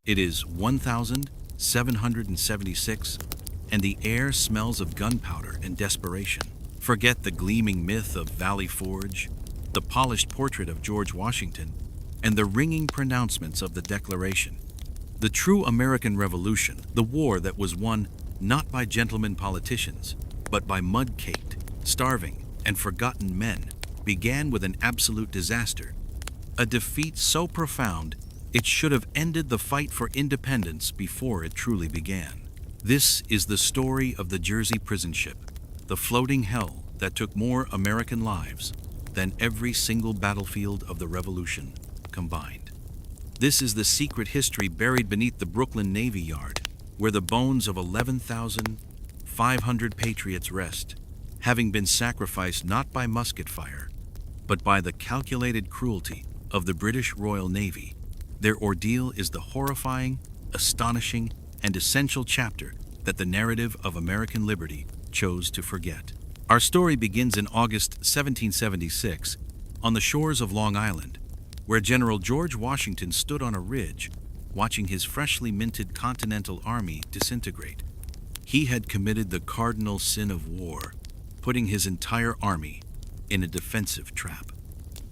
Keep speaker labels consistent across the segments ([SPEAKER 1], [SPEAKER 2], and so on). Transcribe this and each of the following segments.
[SPEAKER 1] It is 1,776, and the air smells of gunpowder and desperation. Forget the gleaming myth of Valley Forge, the polished portrait of George Washington, and the ringing pronouncements of the Declaration. The true American Revolution, the war that was won not by gentlemen politicians, but by mud-caked, starving, and forgotten men, began with an absolute disaster. A defeat so profound, it should have ended the fight for independence before it truly began. This is the story of the Jersey prison ship, the floating hell that took more American lives than every single battlefield of the Revolution combined. This is the secret history buried beneath the Brooklyn Navy Yard, where the bones of 11,500 patriots rest, having been sacrificed not by musket fire, but by the calculated cruelty of the British Royal Navy. Their ordeal is the horrifying, astonishing, and essential chapter that the narrative of American liberty chose to forget. Our story begins in August 1776 on the shores of Long Island, where General George Washington stood on a ridge, watching his freshly minted Continental Army disintegrate. He had committed the cardinal sin of war, putting his entire army in a defensive trap.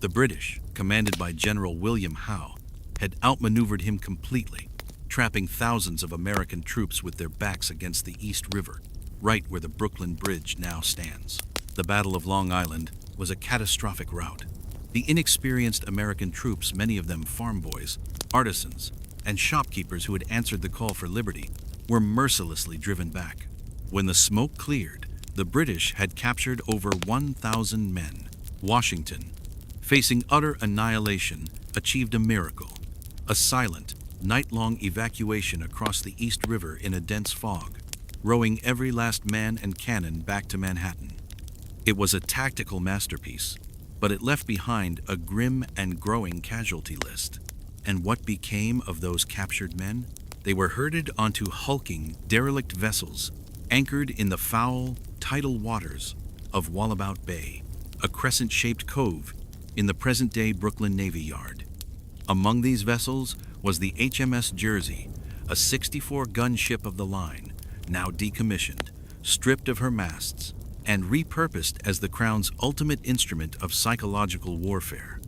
[SPEAKER 1] The British, commanded by General William Howe, had outmaneuvered him completely, trapping thousands of American troops with their backs against the East River, right where the Brooklyn Bridge now stands. The Battle of Long Island was a catastrophic rout. The inexperienced American troops, many of them farm boys, artisans, and shopkeepers who had answered the call for liberty, were mercilessly driven back. When the smoke cleared, the British had captured over 1,000 men. Washington, facing utter annihilation, achieved a miracle: a silent, night-long evacuation across the East River in a dense fog, rowing every last man and cannon back to Manhattan. It was a tactical masterpiece, but it left behind a grim and growing casualty list. And what became of those captured men? They were herded onto hulking, derelict vessels, anchored in the foul, tidal waters of Wallabout Bay, a crescent-shaped cove in the present-day Brooklyn Navy Yard. Among these vessels was the HMS Jersey, a 64-gun ship of the line, now decommissioned, stripped of her masts, and repurposed as the Crown's ultimate instrument of psychological warfare.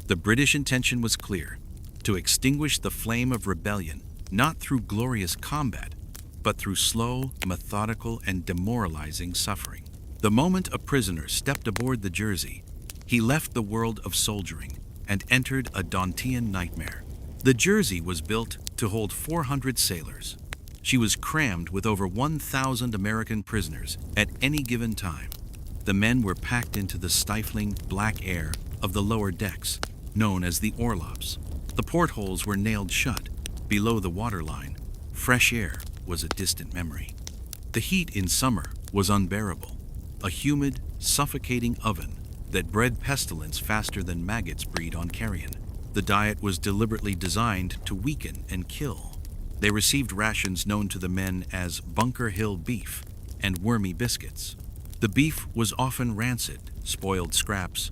[SPEAKER 1] The British intention was clear: to extinguish the flame of rebellion, not through glorious combat, but through slow, methodical, and demoralizing suffering. The moment a prisoner stepped aboard the Jersey, he left the world of soldiering and entered a Dantean nightmare. The Jersey was built to hold 400 sailors. She was crammed with over 1,000 American prisoners at any given time. The men were packed into the stifling, black air of the lower decks, known as the orlops. The portholes were nailed shut. Below the waterline, fresh air was a distant memory. The heat in summer was unbearable, a humid, suffocating oven that bred pestilence faster than maggots breed on carrion. The diet was deliberately designed to weaken and kill. They received rations known to the men as Bunker Hill beef and wormy biscuits. The beef was often rancid, spoiled scraps,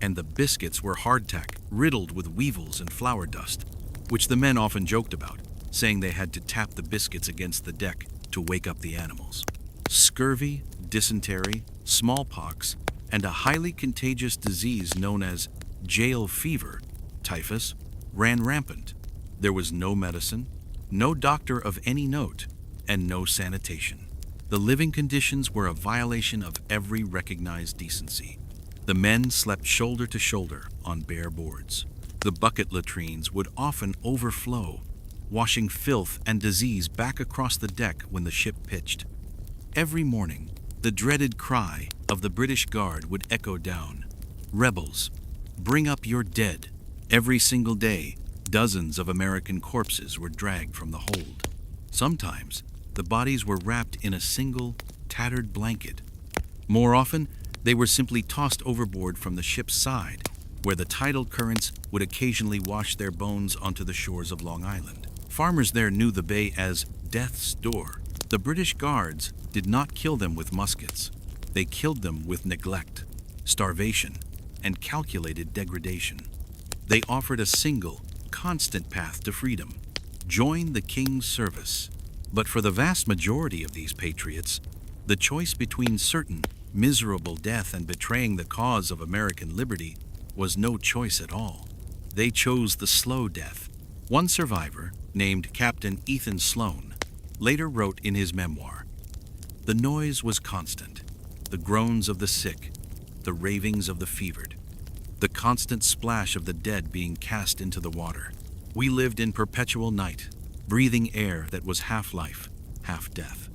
[SPEAKER 1] and the biscuits were hardtack, riddled with weevils and flour dust, which the men often joked about, saying they had to tap the biscuits against the deck to wake up the animals. Scurvy, dysentery, smallpox, and a highly contagious disease known as jail fever, typhus, ran rampant. There was no medicine, no doctor of any note, and no sanitation. The living conditions were a violation of every recognized decency. The men slept shoulder to shoulder on bare boards. The bucket latrines would often overflow, washing filth and disease back across the deck when the ship pitched. Every morning, the dreaded cry of the British Guard would echo down: "Rebels, bring up your dead." Every single day, dozens of American corpses were dragged from the hold. Sometimes, the bodies were wrapped in a single, tattered blanket. More often, they were simply tossed overboard from the ship's side, where the tidal currents would occasionally wash their bones onto the shores of Long Island. Farmers there knew the bay as Death's Door. The British Guards did not kill them with muskets. They killed them with neglect, starvation, and calculated degradation. They offered a single, constant path to freedom: join the king's service. But for the vast majority of these patriots, the choice between certain miserable death and betraying the cause of American liberty was no choice at all. They chose the slow death. One survivor, named Captain Ethan Sloan, later wrote in his memoir, "The noise was constant, the groans of the sick, the ravings of the fevered, the constant splash of the dead being cast into the water. We lived in perpetual night, breathing air that was half life, half death.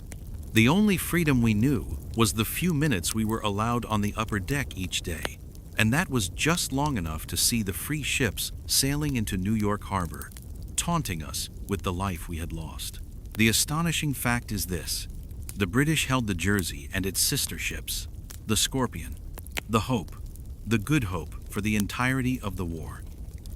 [SPEAKER 1] The only freedom we knew was the few minutes we were allowed on the upper deck each day, and that was just long enough to see the free ships sailing into New York Harbor, taunting us with the life we had lost." The astonishing fact is this: the British held the Jersey and its sister ships, the Scorpion, the Hope, the Good Hope, for the entirety of the war.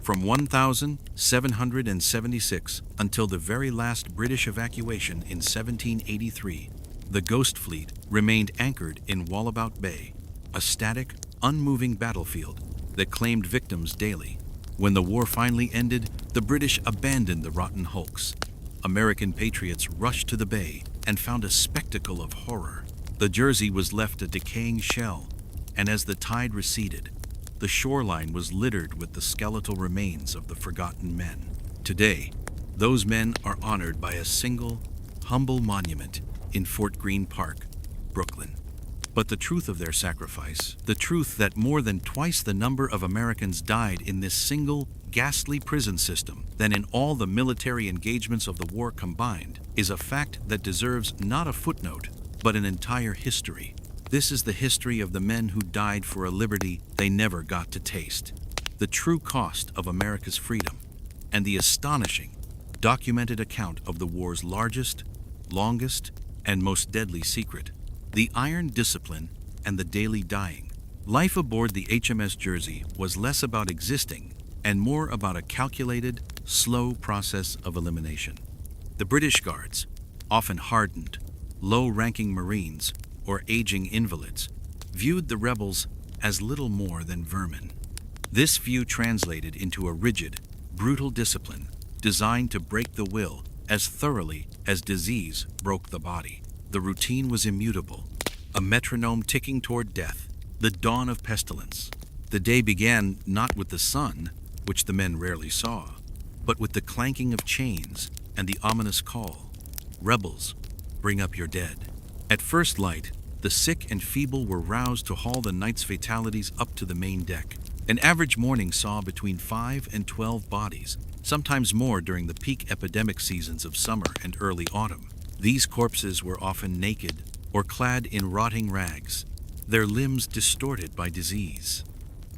[SPEAKER 1] From 1776 until the very last British evacuation in 1783, the Ghost Fleet remained anchored in Wallabout Bay, a static, unmoving battlefield that claimed victims daily. When the war finally ended, the British abandoned the rotten hulks. American patriots rushed to the bay and found a spectacle of horror. The Jersey was left a decaying shell, and as the tide receded, the shoreline was littered with the skeletal remains of the forgotten men. Today, those men are honored by a single, humble monument in Fort Greene Park, Brooklyn. But the truth of their sacrifice, the truth that more than twice the number of Americans died in this single, ghastly prison system than in all the military engagements of the war combined, is a fact that deserves not a footnote, but an entire history. This is the history of the men who died for a liberty they never got to taste, the true cost of America's freedom, and the astonishing, documented account of the war's largest, longest, and most deadly secret: the iron discipline and the daily dying. Life aboard the HMS Jersey was less about existing and more about a calculated, slow process of elimination. The British Guards, often hardened, low-ranking Marines or aging invalids, viewed the rebels as little more than vermin. This view translated into a rigid, brutal discipline designed to break the will as thoroughly as disease broke the body. The routine was immutable, a metronome ticking toward death, the dawn of pestilence. The day began not with the sun, which the men rarely saw, but with the clanking of chains and the ominous call, "Rebels, bring up your dead." At first light, the sick and feeble were roused to haul the night's fatalities up to the main deck. An average morning saw between 5 and 12 bodies, sometimes more during the peak epidemic seasons of summer and early autumn. These corpses were often naked or clad in rotting rags, their limbs distorted by disease.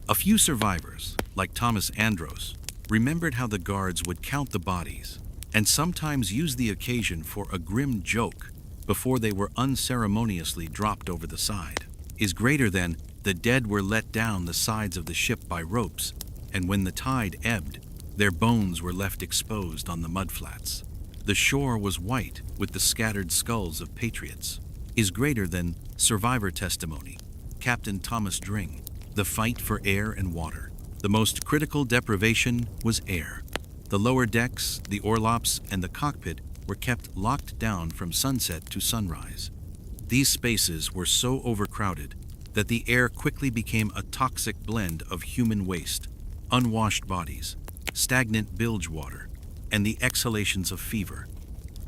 [SPEAKER 1] A few survivors, like Thomas Andros, remembered how the guards would count the bodies and sometimes use the occasion for a grim joke before they were unceremoniously dropped over the side. Is greater than the dead were let down the sides of the ship by ropes, and when the tide ebbed, their bones were left exposed on the mudflats. The shore was white with the scattered skulls of patriots. Is greater than survivor testimony. Captain Thomas Dring, the fight for air and water. The most critical deprivation was air. The lower decks, the orlops, and the cockpit were kept locked down from sunset to sunrise. These spaces were so overcrowded that the air quickly became a toxic blend of human waste, unwashed bodies, stagnant bilge water, and the exhalations of fever.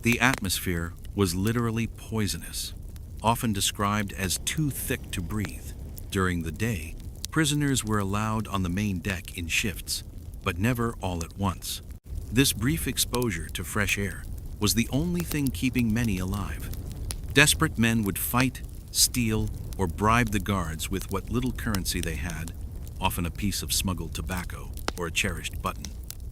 [SPEAKER 1] The atmosphere was literally poisonous, often described as too thick to breathe. During the day, prisoners were allowed on the main deck in shifts, but never all at once. This brief exposure to fresh air was the only thing keeping many alive. Desperate men would fight, steal, or bribe the guards with what little currency they had, often a piece of smuggled tobacco or a cherished button,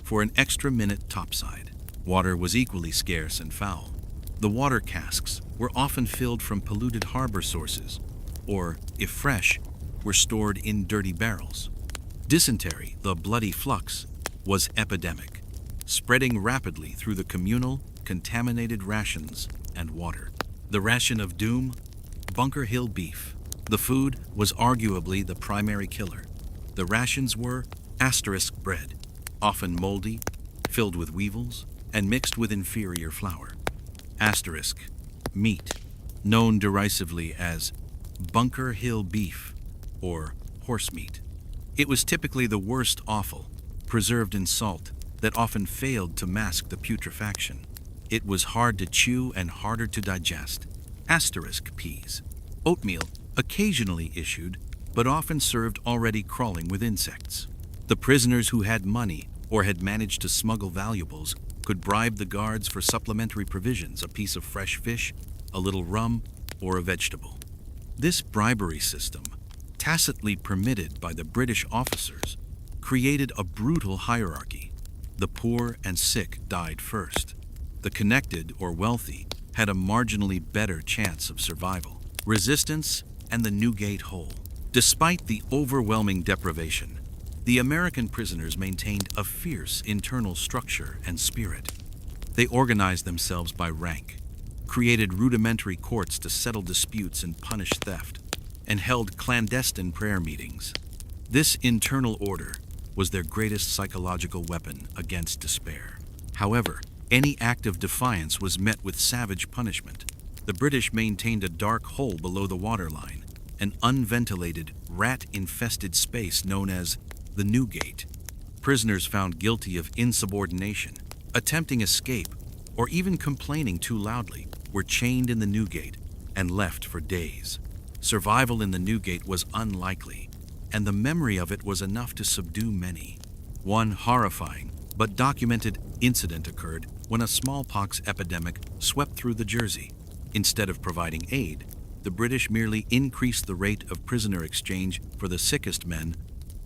[SPEAKER 1] for an extra minute topside. Water was equally scarce and foul. The water casks were often filled from polluted harbor sources, or, if fresh, were stored in dirty barrels. Dysentery, the bloody flux, was epidemic, spreading rapidly through the communal, contaminated rations and water. The ration of doom, Bunker Hill beef. The food was arguably the primary killer. The rations were asterisk bread, often moldy, filled with weevils, and mixed with inferior flour. Asterisk. Meat, known derisively as Bunker Hill beef or horse meat. It was typically the worst offal, preserved in salt, that often failed to mask the putrefaction. It was hard to chew and harder to digest. Asterisk peas. Oatmeal, occasionally issued, but often served already crawling with insects. The prisoners who had money or had managed to smuggle valuables could bribe the guards for supplementary provisions, a piece of fresh fish, a little rum, or a vegetable. This bribery system, tacitly permitted by the British officers, created a brutal hierarchy. The poor and sick died first. The connected or wealthy had a marginally better chance of survival. Resistance and the Newgate Hole. Despite the overwhelming deprivation, the American prisoners maintained a fierce internal structure and spirit. They organized themselves by rank, created rudimentary courts to settle disputes and punish theft, and held clandestine prayer meetings. This internal order was their greatest psychological weapon against despair. However, any act of defiance was met with savage punishment. The British maintained a dark hole below the waterline, an unventilated, rat-infested space known as the Newgate. Prisoners found guilty of insubordination, attempting escape, or even complaining too loudly were chained in the Newgate and left for days. Survival in the Newgate was unlikely, and the memory of it was enough to subdue many. One horrifying but documented incident occurred when a smallpox epidemic swept through the Jersey. Instead of providing aid, the British merely increased the rate of prisoner exchange for the sickest men,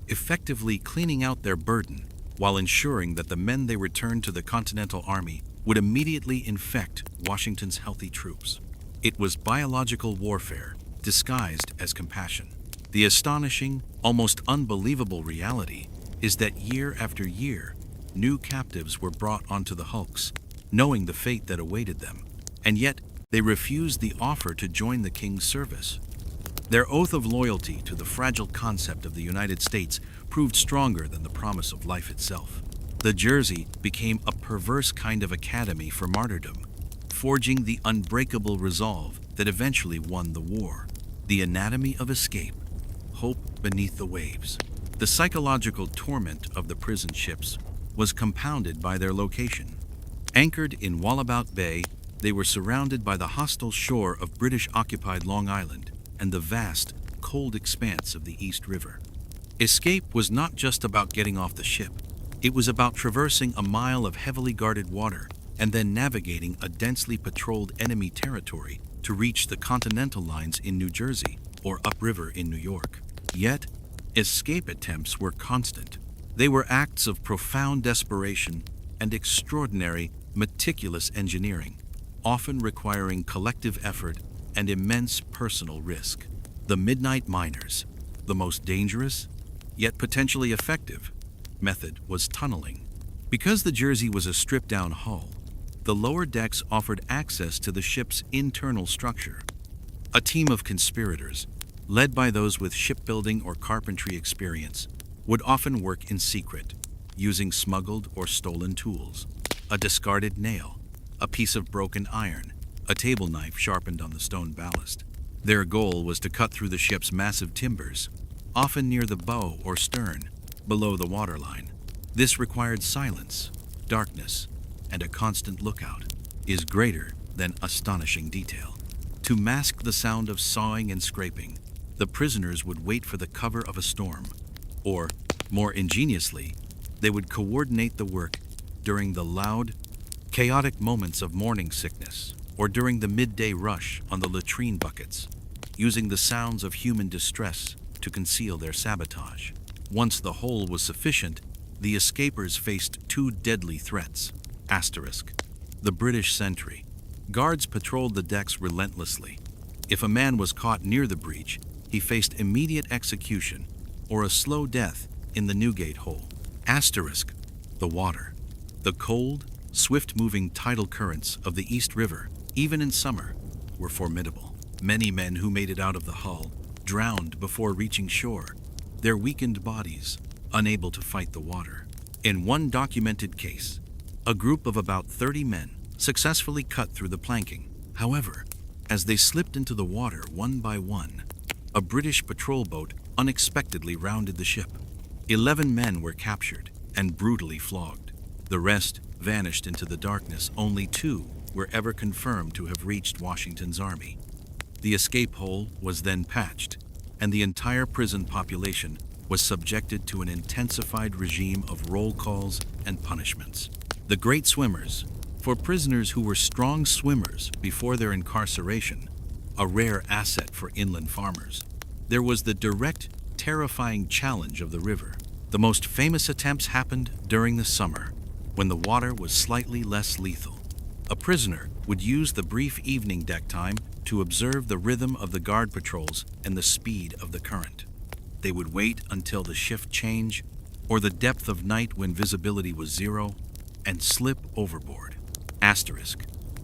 [SPEAKER 1] effectively cleaning out their burden while ensuring that the men they returned to the Continental Army would immediately infect Washington's healthy troops. It was biological warfare disguised as compassion. The astonishing, almost unbelievable reality is that year after year, new captives were brought onto the hulks, knowing the fate that awaited them, and yet they refused the offer to join the king's service. Their oath of loyalty to the fragile concept of the United States proved stronger than the promise of life itself. The Jersey became a perverse kind of academy for martyrdom, forging the unbreakable resolve that eventually won the war. The anatomy of escape, hope beneath the waves. The psychological torment of the prison ships was compounded by their location. Anchored in Wallabout Bay, they were surrounded by the hostile shore of British-occupied Long Island and the vast, cold expanse of the East River. Escape was not just about getting off the ship. It was about traversing a mile of heavily guarded water and then navigating a densely patrolled enemy territory to reach the Continental lines in New Jersey or upriver in New York. Yet, escape attempts were constant. They were acts of profound desperation and extraordinary, meticulous engineering, often requiring collective effort and immense personal risk. The midnight miners, the most dangerous, yet potentially effective, method was tunneling. Because the Jersey was a stripped-down hull, the lower decks offered access to the ship's internal structure. A team of conspirators, led by those with shipbuilding or carpentry experience, would often work in secret, using smuggled or stolen tools, a discarded nail, a piece of broken iron, a table knife sharpened on the stone ballast. Their goal was to cut through the ship's massive timbers, often near the bow or stern, below the waterline. This required silence, darkness, and a constant lookout, is greater than astonishing detail. To mask the sound of sawing and scraping, the prisoners would wait for the cover of a storm, or, more ingeniously, they would coordinate the work during the loud, chaotic moments of morning sickness, or during the midday rush on the latrine buckets, using the sounds of human distress to conceal their sabotage. Once the hole was sufficient, the escapers faced two deadly threats. Asterisk. The British sentry. Guards patrolled the decks relentlessly. If a man was caught near the breach, he faced immediate execution or a slow death in the Newgate hole. Asterisk. The water. The cold, swift-moving tidal currents of the East River, even in summer, were formidable. Many men who made it out of the hull drowned before reaching shore, their weakened bodies unable to fight the water. In one documented case, A group of about 30 men successfully cut through the planking. However, as they slipped into the water one by one, a British patrol boat unexpectedly rounded the ship. 11 men were captured and brutally flogged. The rest vanished into the darkness. Only 2 were ever confirmed to have reached Washington's army. The escape hole was then patched, and the entire prison population was subjected to an intensified regime of roll calls and punishments. The great swimmers, for prisoners who were strong swimmers before their incarceration, a rare asset for inland farmers. There was the direct, terrifying challenge of the river. The most famous attempts happened during the summer, when the water was slightly less lethal. A prisoner would use the brief evening deck time to observe the rhythm of the guard patrols and the speed of the current. They would wait until the shift change or the depth of night when visibility was 0 and slip overboard. Asterisk,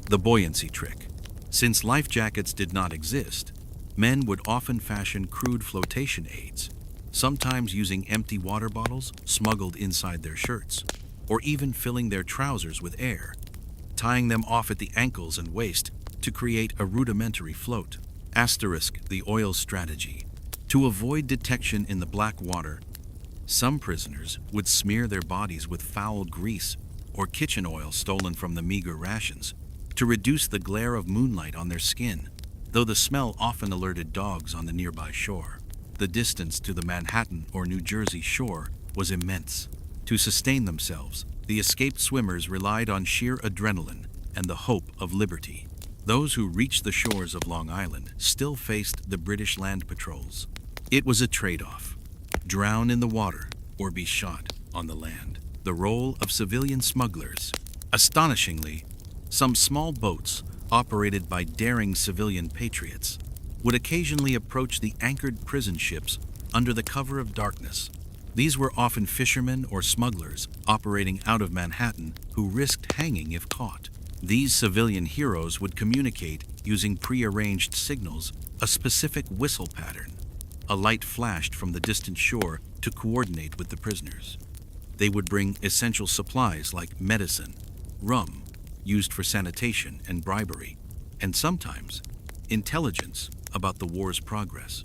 [SPEAKER 1] the buoyancy trick. Since life jackets did not exist, men would often fashion crude flotation aids, sometimes using empty water bottles smuggled inside their shirts, or even filling their trousers with air, tying them off at the ankles and waist to create a rudimentary float. Asterisk, the oil strategy. To avoid detection in the black water, some prisoners would smear their bodies with foul grease or kitchen oil stolen from the meager rations to reduce the glare of moonlight on their skin, though the smell often alerted dogs on the nearby shore. The distance to the Manhattan or New Jersey shore was immense. To sustain themselves, the escaped swimmers relied on sheer adrenaline and the hope of liberty. Those who reached the shores of Long Island still faced the British land patrols. It was a trade-off: drown in the water or be shot on the land. The role of civilian smugglers. Astonishingly, some small boats, operated by daring civilian patriots, would occasionally approach the anchored prison ships under the cover of darkness. These were often fishermen or smugglers operating out of Manhattan who risked hanging if caught. These civilian heroes would communicate using pre-arranged signals, a specific whistle pattern. A light flashed from the distant shore to coordinate with the prisoners. They would bring essential supplies like medicine, rum, used for sanitation and bribery, and sometimes intelligence about the war's progress.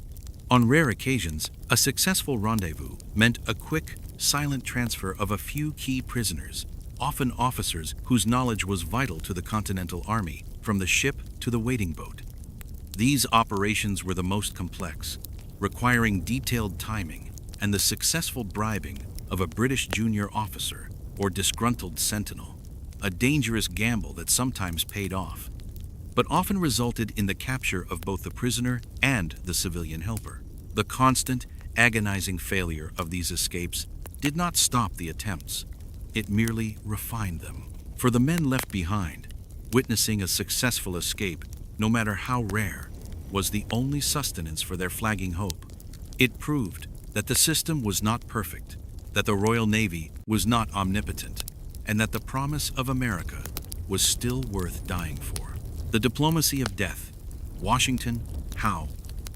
[SPEAKER 1] On rare occasions, a successful rendezvous meant a quick, silent transfer of a few key prisoners, often officers whose knowledge was vital to the Continental Army, from the ship to the waiting boat. These operations were the most complex, requiring detailed timing and the successful bribing of a British junior officer or disgruntled sentinel, a dangerous gamble that sometimes paid off, but often resulted in the capture of both the prisoner and the civilian helper. The constant, agonizing failure of these escapes did not stop the attempts. It merely refined them. For the men left behind, witnessing a successful escape, no matter how rare, was the only sustenance for their flagging hope. It proved that the system was not perfect, that the Royal Navy was not omnipotent, and that the promise of America was still worth dying for. The diplomacy of death, Washington, Howe,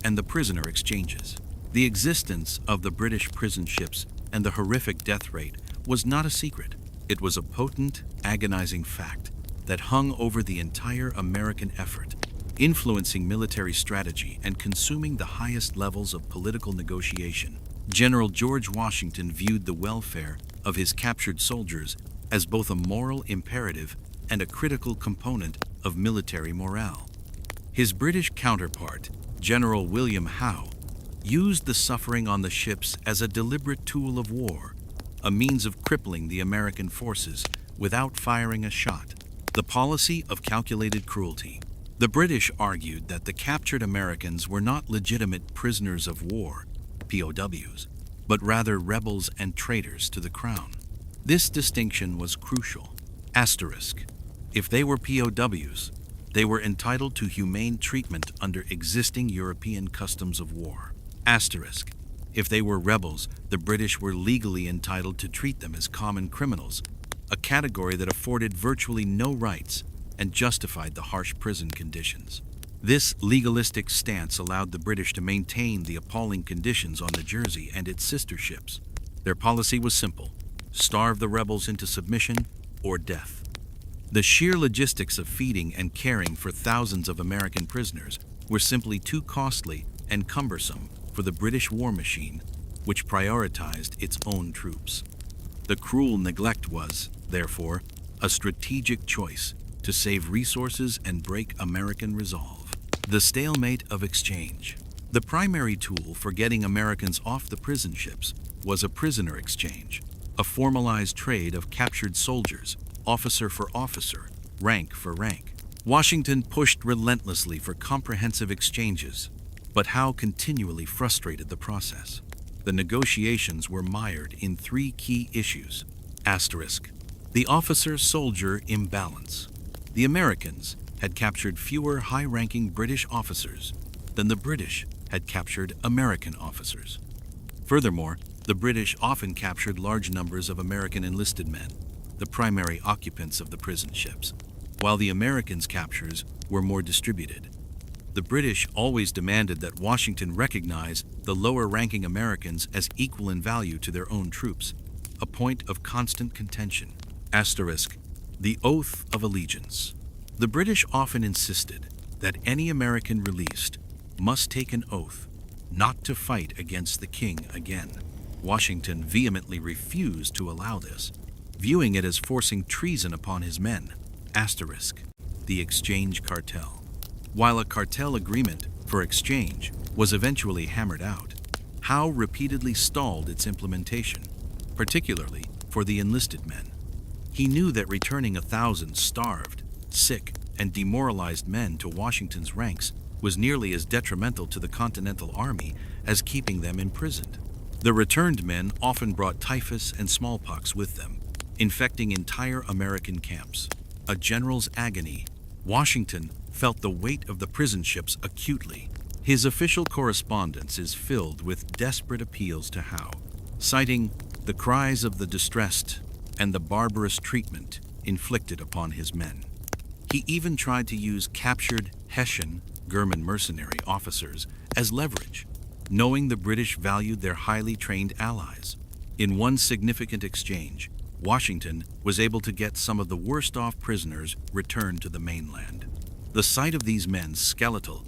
[SPEAKER 1] and the prisoner exchanges. The existence of the British prison ships and the horrific death rate was not a secret. It was a potent, agonizing fact that hung over the entire American effort, influencing military strategy and consuming the highest levels of political negotiation. General George Washington viewed the welfare of his captured soldiers as both a moral imperative and a critical component of military morale. His British counterpart, General William Howe, used the suffering on the ships as a deliberate tool of war, a means of crippling the American forces without firing a shot. The policy of calculated cruelty. The British argued that the captured Americans were not legitimate prisoners of war, POWs, but rather rebels and traitors to the crown. This distinction was crucial. Asterisk. If they were POWs, they were entitled to humane treatment under existing European customs of war. Asterisk. If they were rebels, the British were legally entitled to treat them as common criminals, a category that afforded virtually no rights and justified the harsh prison conditions. This legalistic stance allowed the British to maintain the appalling conditions on the Jersey and its sister ships. Their policy was simple: starve the rebels into submission or death. The sheer logistics of feeding and caring for thousands of American prisoners were simply too costly and cumbersome for the British war machine, which prioritized its own troops. The cruel neglect was, therefore, a strategic choice to save resources and break American resolve. The stalemate of exchange. The primary tool for getting Americans off the prison ships was a prisoner exchange, a formalized trade of captured soldiers, officer for officer, rank for rank. Washington pushed relentlessly for comprehensive exchanges, but Howe continually frustrated the process. The negotiations were mired in three key issues. Asterisk. The officer-soldier imbalance. The Americans had captured fewer high-ranking British officers than the British had captured American officers. Furthermore, the British often captured large numbers of American enlisted men, the primary occupants of the prison ships, while the Americans' captures were more distributed. The British always demanded that Washington recognize the lower-ranking Americans as equal in value to their own troops, a point of constant contention. Asterisk. The oath of allegiance. The British often insisted that any American released must take an oath not to fight against the king again. Washington vehemently refused to allow this, viewing it as forcing treason upon his men. Asterisk. The exchange cartel. While a cartel agreement for exchange was eventually hammered out, Howe repeatedly stalled its implementation, particularly for the enlisted men. He knew that returning 1,000 starved, sick, and demoralized men to Washington's ranks was nearly as detrimental to the Continental Army as keeping them imprisoned. The returned men often brought typhus and smallpox with them, infecting entire American camps. A general's agony. Washington felt the weight of the prison ships acutely. His official correspondence is filled with desperate appeals to Howe, citing the cries of the distressed and the barbarous treatment inflicted upon his men. He even tried to use captured Hessian German mercenary officers as leverage, knowing the British valued their highly trained allies. In one significant exchange, Washington was able to get some of the worst-off prisoners returned to the mainland. The sight of these men, skeletal